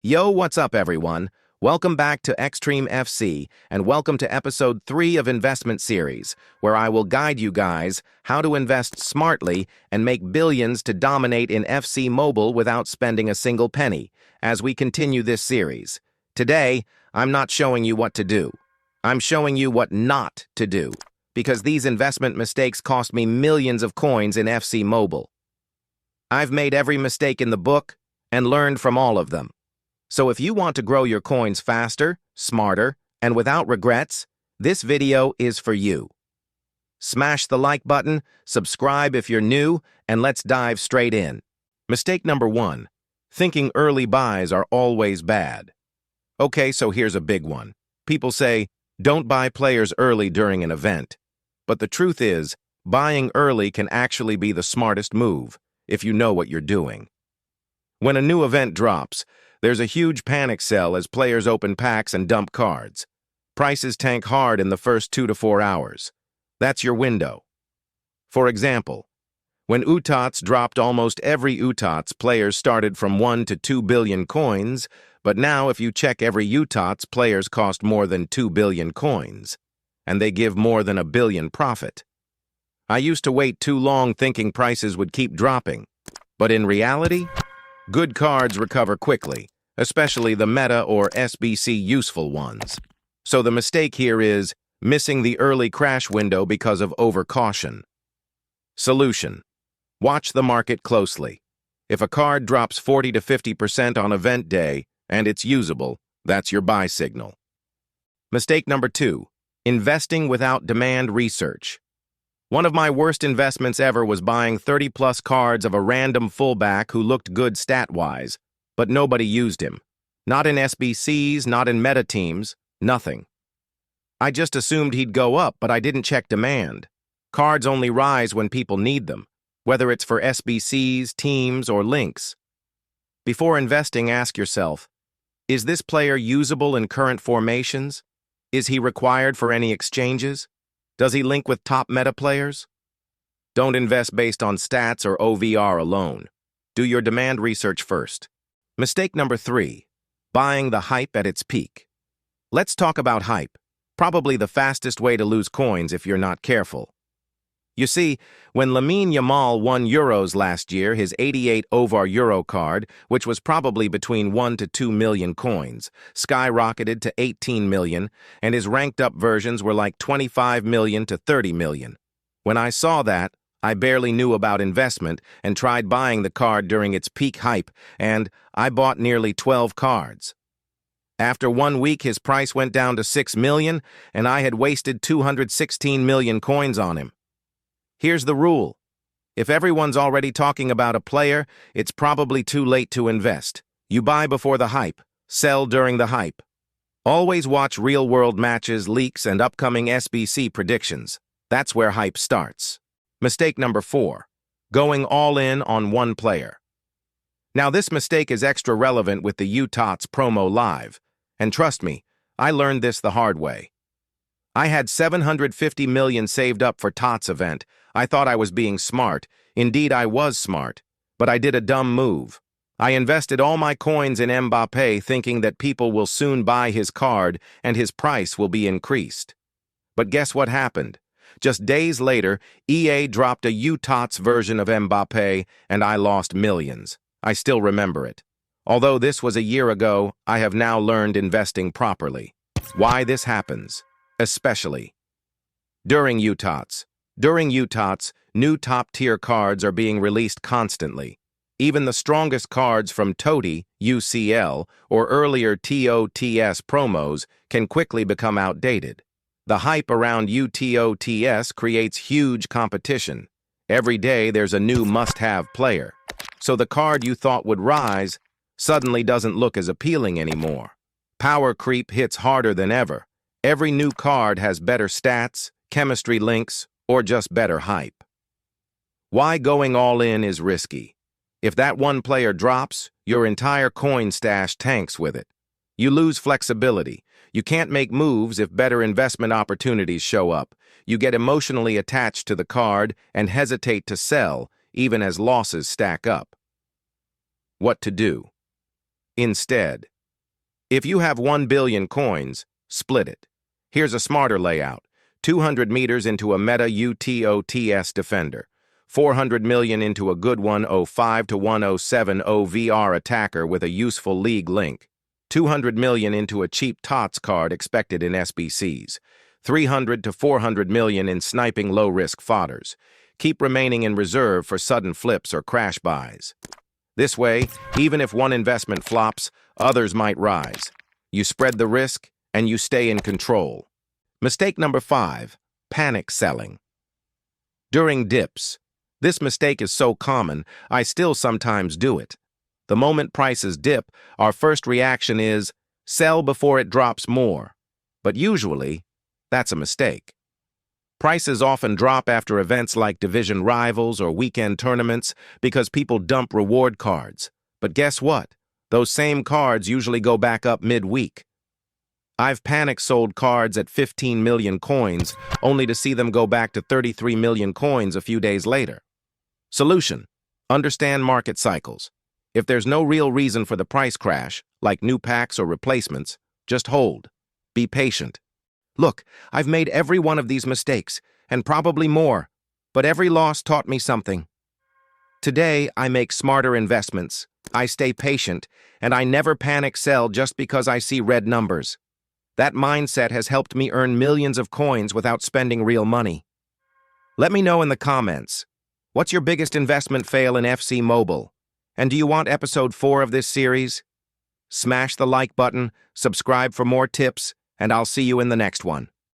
Yo, what's up, everyone? Welcome back to Extreme FC, and welcome to episode 3 of Investment Series, where I will guide you guys how to invest smartly and make billions to dominate in FC Mobile without spending a single penny, as we continue this series. Today, I'm not showing you what to do. I'm showing you what not to do, because these investment mistakes cost me millions of coins in FC Mobile. I've made every mistake in the book and learned from all of them. So if you want to grow your coins faster, smarter, and without regrets, this video is for you. Smash the like button, subscribe if you're new, and let's dive straight in. Mistake number 1. Thinking early buys are always bad. Okay, so here's a big one. People say, don't buy players early during an event. But the truth is, buying early can actually be the smartest move, if you know what you're doing. When a new event drops, there's a huge panic sell as players open packs and dump cards. Prices tank hard in the first 2 to 4 hours. That's your window. For example, when UTOTS dropped, almost every UTOTS players started from 1 to 2 billion coins, but now if you check every UTOTS, players cost more than 2 billion coins, and they give more than $1 billion profit. I used to wait too long thinking prices would keep dropping, but in reality, good cards recover quickly, especially the meta or SBC useful ones. So the mistake here is missing the early crash window because of overcaution. Solution: watch the market closely. If a card drops 40 to 50% on event day and it's usable, that's your buy signal. Mistake number 2, investing without demand research. One of my worst investments ever was buying 30-plus cards of a random fullback who looked good stat-wise, but nobody used him. Not in SBCs, not in meta teams, nothing. I just assumed he'd go up, but I didn't check demand. Cards only rise when people need them, whether it's for SBCs, teams, or links. Before investing, ask yourself, is this player usable in current formations? Is he required for any exchanges? Does he link with top meta players? Don't invest based on stats or OVR alone. Do your demand research first. Mistake number 3, buying the hype at its peak. Let's talk about hype, probably the fastest way to lose coins if you're not careful. You see, when Lamine Yamal won Euros last year, his 88 OVR Euro card, which was probably between 1 to 2 million coins, skyrocketed to 18 million, and his ranked-up versions were like 25 million to 30 million. When I saw that, I barely knew about investment and tried buying the card during its peak hype, and I bought nearly 12 cards. After 1 week, his price went down to 6 million, and I had wasted 216 million coins on him. Here's the rule. If everyone's already talking about a player, it's probably too late to invest. You buy before the hype, sell during the hype. Always watch real-world matches, leaks, and upcoming SBC predictions. That's where hype starts. Mistake number 4, going all in on one player. Now this mistake is extra relevant with the UTOTS promo live, and trust me, I learned this the hard way. I had 750 million saved up for TOTS event. I thought I was being smart. Indeed, I was smart. But I did a dumb move. I invested all my coins in Mbappé thinking that people will soon buy his card and his price will be increased. But guess what happened? Just days later, EA dropped a UTOTS version of Mbappé and I lost millions. I still remember it. Although this was a year ago, I have now learned investing properly. Why this happens? Especially during UTOTS. During UTOTS, new top-tier cards are being released constantly. Even the strongest cards from TOTI, UCL, or earlier TOTS promos can quickly become outdated. The hype around UTOTS creates huge competition. Every day there's a new must-have player. So the card you thought would rise suddenly doesn't look as appealing anymore. Power creep hits harder than ever. Every new card has better stats, chemistry links, or just better hype. Why going all in is risky. If that one player drops, your entire coin stash tanks with it. You lose flexibility. You can't make moves if better investment opportunities show up. You get emotionally attached to the card and hesitate to sell, even as losses stack up. What to do? Instead, If you have 1 billion coins, split it. Here's a smarter layout. 200 meters into a meta UTOTS defender. 400 million into a good 105 to 107 OVR attacker with a useful league link. 200 million into a cheap TOTS card expected in SBCs. 300 to 400 million in sniping low-risk fodders. Keep remaining in reserve for sudden flips or crash buys. This way, even if one investment flops, others might rise. You spread the risk, and you stay in control. Mistake number 5, panic selling. During dips. This mistake is so common, I still sometimes do it. The moment prices dip, our first reaction is, sell before it drops more. But usually, that's a mistake. Prices often drop after events like division rivals or weekend tournaments because people dump reward cards. But guess what? Those same cards usually go back up mid-week. I've panic sold cards at 15 million coins only to see them go back to 33 million coins a few days later. Solution: understand market cycles. If there's no real reason for the price crash, like new packs or replacements, just hold. Be patient. Look, I've made every one of these mistakes, and probably more, but every loss taught me something. Today, I make smarter investments, I stay patient, and I never panic sell just because I see red numbers. That mindset has helped me earn millions of coins without spending real money. Let me know in the comments, what's your biggest investment fail in FC Mobile? And do you want episode 4 of this series? Smash the like button, subscribe for more tips, and I'll see you in the next one.